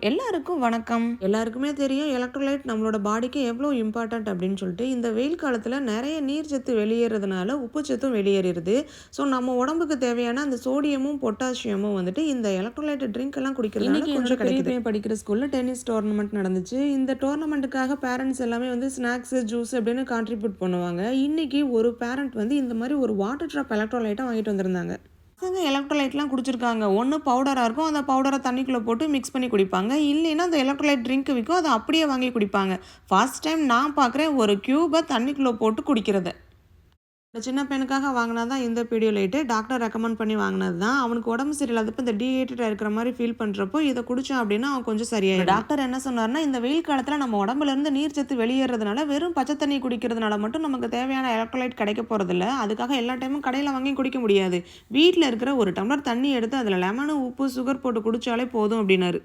எல்லாருக்கும் வணக்கம். எல்லாருக்குமே தெரியும் எலக்ட்ரோலைட் நம்மளோட பாடிக்கு எவ்வளோ இம்பார்ட்டன்ட் அப்படின்னு சொல்லிட்டு. இந்த வெயில் காலத்தில் நிறைய நீர் சத்து வெளியேறதுனால உப்பு சத்தும் வெளியேறிடுது. ஸோ நம்ம உடம்புக்கு தேவையான அந்த சோடியமும் பொட்டாசியமும் வந்துட்டு இந்த எலக்ட்ரோலைட் ட்ரிங்க் எல்லாம் குடிக்கிறதுனால கொஞ்சம் கிடைக்குது. படிக்கிற ஸ்கூலில் டென்னிஸ் டோர்னமெண்ட் நடந்துச்சு. இந்த டோர்னமெண்ட்டுக்காக பேரண்ட்ஸ் எல்லாமே வந்து ஸ்நாக்ஸ் ஜூஸ் அப்படின்னு கான்ட்ரிபியூட் பண்ணுவாங்க. இன்னைக்கு ஒரு பேரண்ட் வந்து இந்த மாதிரி ஒரு வாட்டர் ட்ராப் எலக்ட்ரோலைட்டை வாங்கிட்டு வந்திருந்தாங்க. பசங்க எலக்ட்ரோலைட்லாம் குடிச்சிருக்காங்க. ஒன்று பவுடராக இருக்கும், அந்த பவுடரை தண்ணிக்குள்ளே போட்டு மிக்ஸ் பண்ணி குடிப்பாங்க. இல்லைன்னா அந்த எலக்ட்ரோலைட் ட்ரிங்க் விற்கும், அதை அப்படியே வாங்கி குடிப்பாங்க. ஃபர்ஸ்ட் டைம் நான் பார்க்குறேன் ஒரு க்யூபை தண்ணிக்குள்ளே போட்டு குடிக்கிறத. இந்த சின்ன பையனுக்காக வாங்கினா தான் இந்த பீடியோலைட்டு. டாக்டர் ரெக்கமெண்ட் பண்ணி வாங்கினது தான். அவனுக்கு உடம்பு சரியில்லாதப்போ இந்த டீஹைட்ரேட்டாக இருக்கிற மாதிரி ஃபீல் பண்ணுறப்போ இதை குடித்தான் அப்படின்னா அவன் கொஞ்சம் சரியாயிடும். டாக்டர் என்ன சொன்னார்னா, இந்த வெயில் காலத்தில் நம்ம உடம்புலேருந்து நீர் சத்து வெளியேறதுனால வெறும் பச்சை தண்ணி குடிக்கிறதுனால மட்டும் நமக்கு தேவையான எலக்ட்ரோலைட் கிடைக்க போகிறதில்ல. அதுக்காக எல்லா டைமும் கடையில் வாங்கி குடிக்க முடியாது. வீட்டில் இருக்கிற ஒரு டம்ளர் தண்ணி எடுத்து அதில் லெமனு உப்பு சுகர் போட்டு குடித்தாலே போதும் அப்படின்னாரு.